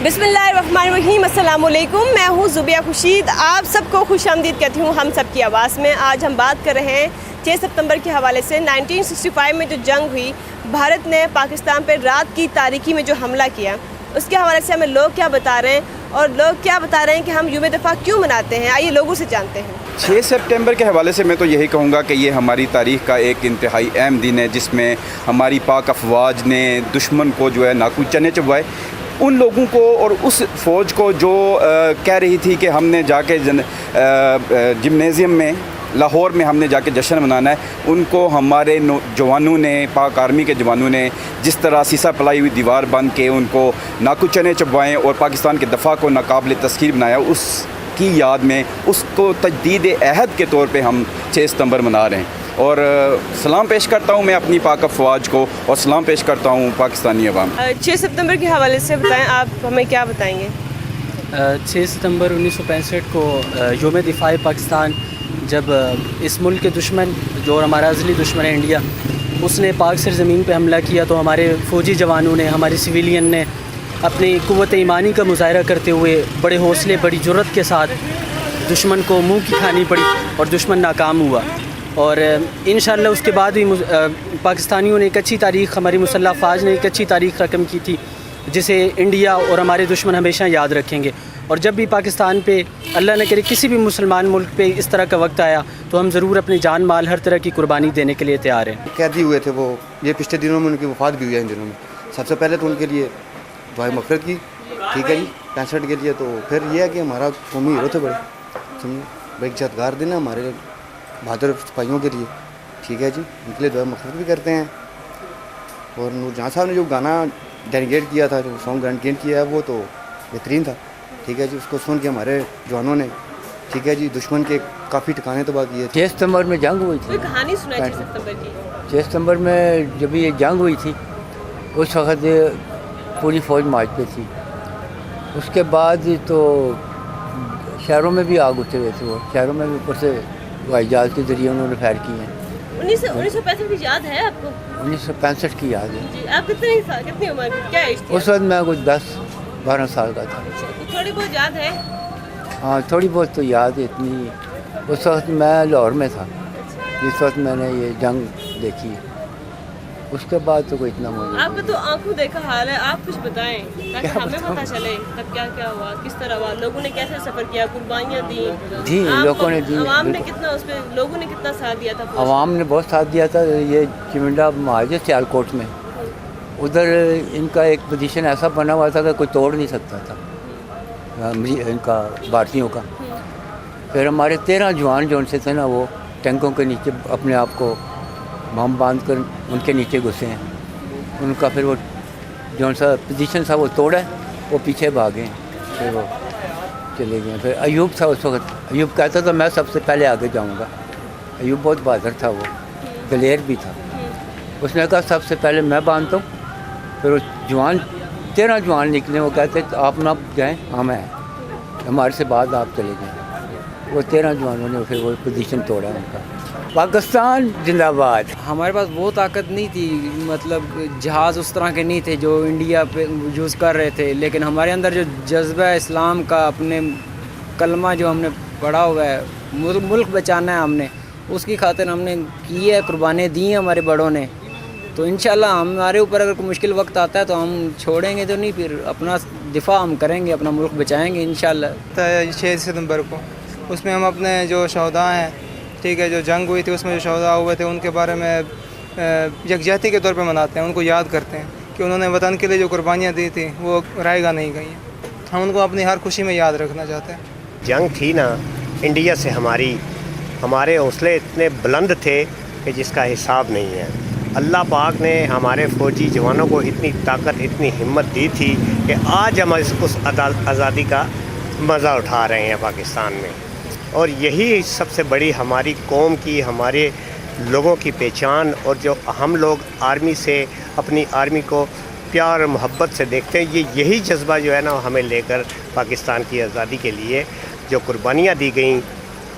बिस्मिल्लाहिर्रहमानिर्रहीम, अस्सलाम वालेकुम। मैं हूँ ज़ुबिया खुर्शीद, आप सबको खुश आमदीद कहती हूँ हम सब की आवाज़ में। आज हम बात कर रहे हैं 6 सितंबर के हवाले से। 1965 में जो जंग हुई, भारत ने पाकिस्तान पर रात की तारीकी में जो हमला किया, उसके हवाले से हमें लोग क्या बता रहे हैं और लोग क्या बता रहे हैं कि हम यौम दफ़ा क्यों मनाते हैं। आइए लोगों से जानते हैं। 6 सितंबर के हवाले से मैं तो यही कहूँगा कि ये हमारी तारीख़ का एक इंतहाई अहम दिन है, जिसमें हमारी पाक अफवाज ने दुश्मन को जो है नाकू चने चबवाए। उन लोगों को और उस फ़ौज को जो कह रही थी कि हमने जाके जिम्नेज़ियम में लाहौर में हमने जाके जश्न मनाना है, उनको हमारे जवानों ने, पाक आर्मी के जवानों ने जिस तरह सीसा पलाई हुई दीवार बन के उनको नाकू चने चबवाएँ और पाकिस्तान के दफ़ा को नाकाबिल तस्खीर बनाया, उसकी याद में उसको तजदीद अहद के तौर पे हम 6 सितंबर मना रहे हैं। और सलाम पेश करता हूँ मैं अपनी पाक अफवाज को और सलाम पेश करता हूँ पाकिस्तानी अवाम। 6 सितंबर के हवाले से बताएं, आप हमें क्या बताएंगे? 6 सितंबर 1965 को यौम दिफ़ा पाकिस्तान, जब इस मुल्क के दुश्मन जो हमारा अज़ली दुश्मन है इंडिया, उसने पाक सरज़मीन पे हमला किया, तो हमारे फ़ौजी जवानों ने, हमारे सिविलियन ने अपनी क़ुव्वत ईमानी का मुज़ाहरा करते हुए बड़े हौसले, बड़ी जुर्रत के साथ दुश्मन को मुँह की खानी पड़ी और दुश्मन नाकाम हुआ। और इंशाअल्लाह उसके बाद भी पाकिस्तानियों ने एक अच्छी तारीख़, हमारी मुसल्लह फ़ौज ने एक अच्छी तारीख़ रकम की थी, जिसे इंडिया और हमारे दुश्मन हमेशा याद रखेंगे। और जब भी पाकिस्तान पे अल्लाह न करे किसी भी मुसलमान मुल्क पे इस तरह का वक्त आया, तो हम ज़रूर अपनी जान माल हर तरह की कुर्बानी देने के लिए तैयार हैं। कैदी हुए थे वो, ये पिछले दिनों में उनकी वफ़ात भी हुई है। इन दिनों में सबसे पहले तो उनके लिए दुआ मग़फ़िरत की, ठीक है जी, 65 के लिए। तो फिर ये है कि हमारा कौमी हीरो थे बड़े, समझे भाई, इज़्ज़तगार दिन है हमारे बहादुर सिपाहियों के लिए, ठीक है जी, उनके लिए दुआ मग़फ़िरत भी करते हैं। और नूरजहाँ साहब ने जो गाना डेडिकेट किया था, जो सॉन्ग डेडिकेट किया है, वो तो बेहतरीन था, ठीक है जी। उसको सुन के हमारे जवानों ने, ठीक है जी, दुश्मन के काफ़ी ठिकाने तबाह किए। 6 सितंबर में जंग हुई थी। कोई कहानी सुनाई 6 सितंबर की? 6 सितंबर में जब ये जंग हुई थी, उस वक्त पूरी फ़ौज मार्च पे थी। उसके बाद तो शहरों में भी आग उतरे थे, वो शहरों में भी ऊपर से हवाई जहाज़ के ज़रिए उन्होंने फायर किए हैं। 1965 की याद है आपको? 1965 की याद है जी। आप कितनी उम्र, क्या एज थी? उस वक्त मैं कुछ 10-12 साल का था। थोड़ी बहुत याद है? हाँ, थोड़ी बहुत तो याद है, इतनी। उस वक्त मैं लाहौर में था जिस वक्त मैंने ये जंग देखी है। उसके बाद तो कोई इतना मुझे, आपका तो आंखों देखा हाल है, आप कुछ बताएं ताकि हमें पता चले तब क्या क्या हुआ, किस तरह हुआ, लोगों ने कैसे सफ़र किया, कुर्बानियाँ दी जी, लोगों ने दी, आवाम ने कितना, उस पे लोगों ने कितना साथ दिया था? आवाम ने बहुत साथ दिया था। ये चिमिंडा महाजर सियालकोट में, उधर इनका एक पोजीशन ऐसा बना हुआ था कि कोई तोड़ नहीं सकता था इनका, भारतीयों का। फिर हमारे 13 जवान जो उनसे थे ना, वो टैंकों के नीचे अपने आप को बम बांध कर उनके नीचे घुसे हैं। उनका फिर वो जो सा पोजीशन था वो तोड़ा, वो पीछे भागे, फिर वो चले गए। फिर अयूब था उस वक्त, अयूब कहता था मैं सबसे पहले आगे जाऊंगा। अयूब बहुत बहादुर था, वो दलेर भी था। उसने कहा सबसे पहले मैं बांधता हूँ। फिर वो जवान 13 जवान निकले, वो कहते आप ना जाएँ, हम हैं, हमारे से बाद आप चले जाएँ। वो 13 जवानों ने फिर वो पोजीशन तोड़ा उनका। पाकिस्तान जिंदाबाद। हमारे पास वो ताकत नहीं थी, मतलब जहाज़ उस तरह के नहीं थे जो इंडिया पे यूज़ कर रहे थे, लेकिन हमारे अंदर जो जज्बा इस्लाम का, अपने कलमा जो हमने पढ़ा हुआ है, मुल्क बचाना है हमने, उसकी खातिर हमने की है, कुर्बानी दी हैं हमारे बड़ों ने। तो इंशाल्लाह हमारे ऊपर अगर कोई मुश्किल वक्त आता है तो हम छोड़ेंगे तो नहीं, फिर अपना दिफा हम करेंगे, अपना मुल्क बचाएँगे इंशाल्लाह। 6 सितंबर को उसमें हम अपने जो शहदा हैं, ठीक है, जो जंग हुई थी उसमें जो शहदा हुए थे, उनके बारे में यकजहती के तौर पे मनाते हैं, उनको याद करते हैं कि उन्होंने वतन के लिए जो कुर्बानियाँ दी थी वो रायगा नहीं गई हैं। हम उनको अपनी हर खुशी में याद रखना चाहते हैं। जंग थी ना इंडिया से, हमारे हौसले इतने बुलंद थे कि जिसका हिसाब नहीं है। अल्लाह पाक ने हमारे फ़ौजी जवानों को इतनी ताकत, इतनी हिम्मत दी थी कि आज हम उस आज़ादी का मज़ा उठा रहे हैं पाकिस्तान में। और यही सबसे बड़ी हमारी कौम की, हमारे लोगों की पहचान, और जो हम लोग आर्मी से, अपनी आर्मी को प्यार और मोहब्बत से देखते हैं, यही जज्बा जो है ना हमें लेकर पाकिस्तान की आज़ादी के लिए जो कुर्बानियाँ दी गई,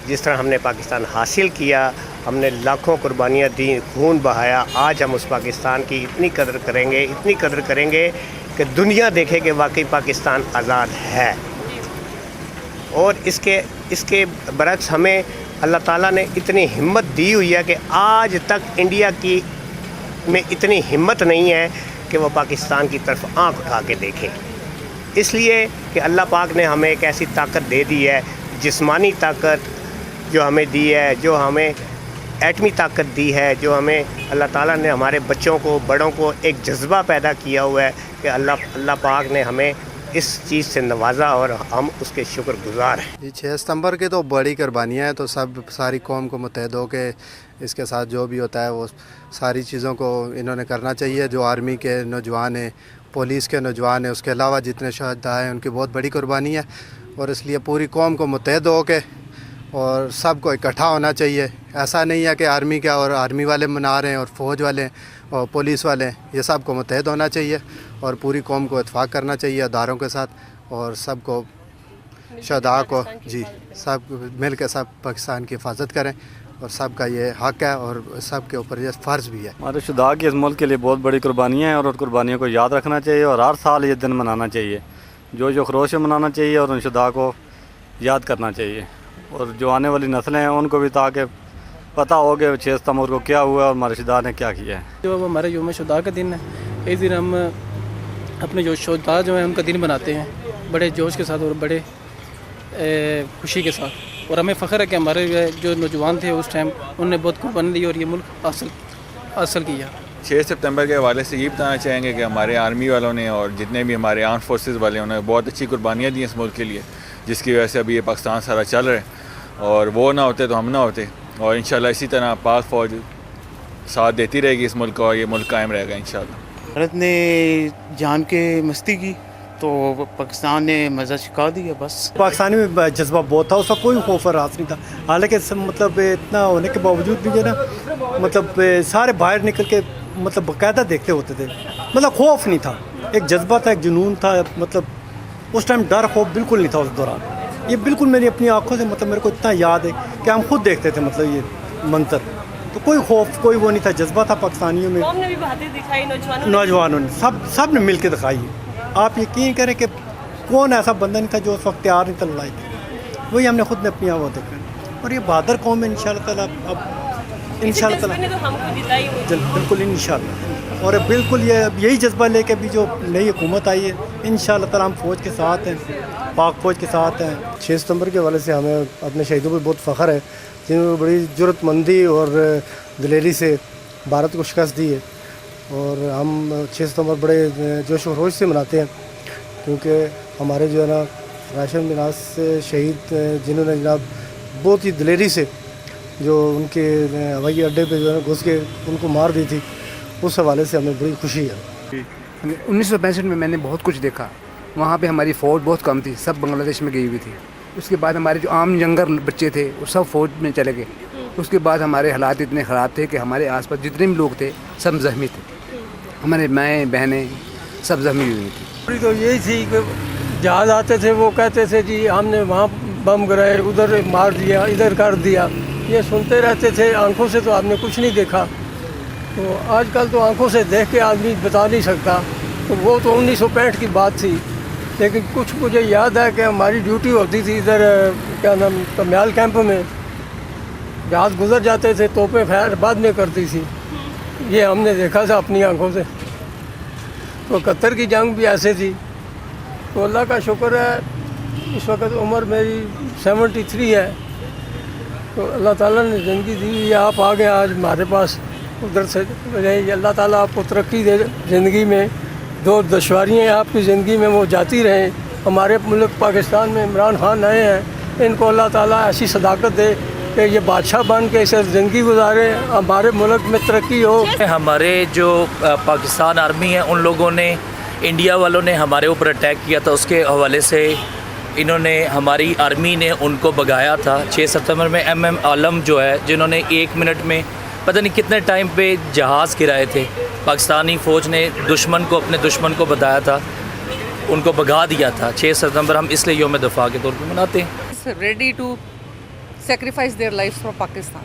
जिस तरह हमने पाकिस्तान हासिल किया, हमने लाखों कुर्बानियाँ दी, खून बहाया। आज हम उस पाकिस्तान की इतनी कदर करेंगे کہ دنیا دیکھے کہ واقعی پاکستان آزاد ہے. اور اس کے برعکس ہمیں اللہ تعالیٰ نے اتنی ہمت دی ہوئی ہے کہ آج تک انڈیا کی میں اتنی ہمت نہیں ہے کہ وہ پاکستان کی طرف آنکھ اٹھا کے دیکھے. اس لیے کہ اللہ پاک نے ہمیں ایک ایسی طاقت دے دی ہے, جسمانی طاقت جو ہمیں دی ہے, جو ہمیں ایٹمی طاقت دی ہے, جو ہمیں اللہ تعالیٰ نے ہمارے بچوں کو, بڑوں کو ایک جذبہ پیدا کیا ہوا ہے کہ اللہ پاک نے ہمیں اس چیز سے نوازا اور ہم اس کے شکر گزار ہیں. جی 6 ستمبر کی تو بڑی قربانیاں ہیں, تو ساری قوم کو متحد ہو کے اس کے ساتھ جو بھی ہوتا ہے وہ ساری چیزوں کو انہوں نے کرنا چاہیے. جو آرمی کے نوجوان ہیں, پولیس کے نوجوان ہیں, اس کے علاوہ جتنے شہداء ہیں ان کی بہت بڑی قربانی ہے, اور اس لیے پوری قوم کو متحد ہو کے اور سب کو اکٹھا ہونا چاہیے. ایسا نہیں ہے کہ آرمی کا اور آرمی والے منا رہے ہیں اور فوج والے اور پولیس والے, یہ سب کو متحد ہونا چاہیے اور پوری قوم کو اتفاق کرنا چاہیے اداروں کے ساتھ, اور سب کو شہداء کو جی سب مل کے سب پاکستان کی حفاظت کریں, اور سب کا یہ حق ہے اور سب کے اوپر یہ فرض بھی ہے. ہمارے شہداء کی اس ملک کے لیے بہت بڑی قربانیاں ہیں, اور قربانیوں کو یاد رکھنا چاہیے اور ہر سال یہ دن منانا چاہیے. جو خروش سے منانا چاہیے اور ان شہداء کو یاد کرنا چاہیے, اور جو آنے والی نسلیں ہیں ان کو بھی تاکہ پتہ ہو کہ 6 ستمبر کو کیا ہوا اور ہمارے شہداء نے کیا کیا ہے. جو ہمارا یوم شہداء کا دن ہے, اس دن ہم اپنے جو شہداء جو ہیں ان کا دن مناتے ہیں بڑے جوش کے ساتھ اور بڑے خوشی کے ساتھ, اور ہمیں فخر ہے کہ ہمارے جو نوجوان تھے اس ٹائم انہوں نے بہت قربانی دی اور یہ ملک حاصل کیا. 6 ستمبر کے حوالے سے یہ بتانا چاہیں گے کہ ہمارے آرمی والوں نے اور جتنے بھی ہمارے آرم فورسز والے انہوں نے بہت اچھی قربانیاں دی اس ملک کے لیے, جس کی وجہ سے ابھی یہ پاکستان سارا چل رہا ہے, اور وہ نہ ہوتے تو ہم نہ ہوتے, اور انشاءاللہ اسی طرح پاک فوج ساتھ دیتی رہے گی اس ملک کو, اور یہ ملک قائم رہے گا انشاءاللہ. بھارت نے جان کے مستی کی تو پاکستان نے مزہ چکھا دیا. بس پاکستانی میں جذبہ بہت تھا, اس کا کوئی خوف اور راز نہیں تھا, حالانکہ مطلب اتنا ہونے کے باوجود بھی جو نا مطلب سارے باہر نکل کے مطلب باقاعدہ دیکھتے ہوتے تھے. مطلب خوف نہیں تھا, ایک جذبہ تھا, ایک جنون تھا. مطلب اس ٹائم ڈر خوف بالکل نہیں تھا اس دوران. یہ بالکل میری اپنی آنکھوں سے مطلب میرے کو اتنا یاد ہے کہ ہم خود دیکھتے تھے مطلب یہ منظر, تو کوئی خوف کوئی وہ نہیں تھا, جذبہ تھا پاکستانیوں میں. قوم نے بھی بہادری دکھائی, نوجوانوں نے سب نے مل کے دکھائی ہے. آپ یقین کریں کہ کون ایسا بندہ نہیں تھا جو اس وقت تیار نہیں تھا لڑائی کی, وہی ہم نے خود نے اپنی وہ دیکھا, اور یہ بہادر قوم ہے انشاءاللہ تعالیٰ. اب انشاءاللہ تعالیٰ بالکل انشاءاللہ, اور بالکل یہ اب یہی جذبہ لے کے بھی جو نئی حکومت آئی ہے انشاءاللہ تعالیٰ ہم فوج کے ساتھ ہیں, پاک فوج کے ساتھ ہیں. 6 ستمبر کے حوالے سے ہمیں اپنے شہیدوں پہ بہت فخر ہے, جنہوں نے بڑی جرت مندی اور دلیری سے بھارت کو شکست دی ہے, اور ہم 6 ستمبر بڑے جوش و خروش سے مناتے ہیں, کیونکہ ہمارے جو ہے نا راشن میناس سے شہید جنہوں نے جناب بہت ہی دلیری سے جو ان کے ہوائی اڈے پہ جو ہے گھس کے ان کو مار دی تھی, اس حوالے سے ہمیں بڑی خوشی ہے. 1965 میں نے بہت کچھ دیکھا. وہاں پہ ہماری فوج بہت کم تھی, سب بنگلہ دیش میں گئی ہوئی تھی. اس کے بعد ہمارے جو عام جنگر بچے تھے وہ سب فوج میں چلے گئے. اس کے بعد ہمارے حالات اتنے خراب تھے کہ ہمارے آس پاس جتنے بھی لوگ تھے سب زخمی تھے, ہمارے مائیں بہنیں سب زخمی ہوئی تھیں. تو یہی تھی کہ جہاز آتے تھے وہ کہتے تھے جی ہم نے وہاں بم گرائے, ادھر مار دیا, ادھر کر دیا, یہ سنتے رہتے تھے. آنکھوں سے تو آپ نے کچھ نہیں دیکھا, تو آج کل تو آنکھوں سے دیکھ کے آدمی بتا نہیں سکتا. تو وہ تو 1965 کی بات تھی, لیکن کچھ مجھے یاد ہے کہ ہماری ڈیوٹی ہوتی تھی ادھر کیا نام کمیال کیمپ میں, جہاز گزر جاتے تھے, توپیں فائر بعد میں کرتی تھی. یہ ہم نے دیکھا تھا اپنی آنکھوں سے. تو 71 کی جنگ بھی ایسے تھی. تو اللہ کا شکر ہے اس وقت عمر میری 73 ہے, تو اللہ تعالیٰ نے زندگی دی. آپ آ گئے آج ہمارے پاس, ادھر سے اللہ تعالیٰ آپ کو ترقی دے زندگی میں. جو دشواریاں ہیں آپ کی زندگی میں وہ جاتی رہیں. ہمارے ملک پاکستان میں عمران خان آئے ہیں, ان کو اللہ تعالیٰ ایسی صداقت دے کہ یہ بادشاہ بن کے اسے زندگی گزارے, ہمارے ملک میں ترقی ہو. ہمارے جو پاکستان آرمی ہیں ان لوگوں نے, انڈیا والوں نے ہمارے اوپر اٹیک کیا تھا, اس کے حوالے سے انہوں نے ہماری آرمی نے ان کو بگایا تھا. 6 ستمبر میں MM عالم جو ہے, جنہوں نے 1 منٹ میں پتہ نہیں کتنے ٹائم پہ جہاز گرائے تھے, پاکستانی فوج نے دشمن کو, اپنے دشمن کو بتایا تھا, ان کو بھگا دیا تھا. 6 ستمبر ہم اس لیے یوم دفاع کے طور پہ مناتے ہیں. Ready to sacrifice their life for Pakistan.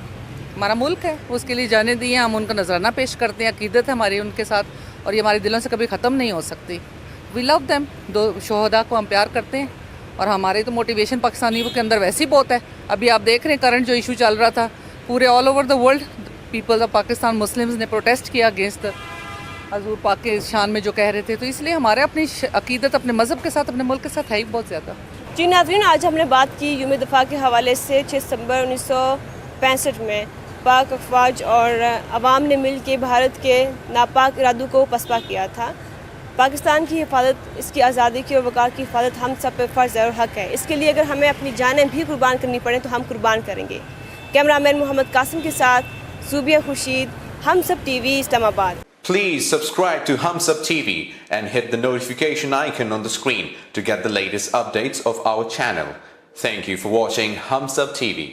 ہمارا ملک ہے, اس کے لیے جانے دیے, ہم ان کا نذرانہ پیش کرتے ہیں. عقیدت ہے ہماری ان کے ساتھ, اور یہ ہمارے دلوں سے کبھی ختم نہیں ہو سکتی. वी लव देम, दो शोहदा को हम प्यार करते हैं और हमारे तो मोटिवेशन पाकिस्तानियों के अंदर वैसे ही बहुत है। अभी आप देख रहे हैं करंट जो इशू चल रहा था पूरे all over the world, people of Pakistan Muslims ने प्रोटेस्ट किया अगेंस्ट हजूर पाक के शान में जो कह रहे थे, तो इसलिए हमारे अपनी अकीदत अपने मज़हब के साथ अपने मुल्क के साथ है ही बहुत ज़्यादा। जी नाज़रीन, आज हमने बात की यौम दफ़ा के हवाले से 6 सितंबर 1965 में पाक अफवाज और अवाम ने मिल के भारत के नापाक इरादों को पसपा किया था। पाकिस्तान की हिफाजत, इसकी आज़ादी की और वक़ार की हिफाजत हम सब पे फ़र्ज़ और हक़ है। इसके लिए अगर हमें अपनी जानें भी कुर्बान करनी पड़े तो हम कुर्बान करेंगे। कैमरामैन मोहम्मद कासिम के साथ ज़ुबिया खुर्शीद, हम सब TV, Islamabad. Please subscribe to Humsab TV and hit the notification icon on the screen to get the latest updates of our channel. Thank you for watching Humsab TV.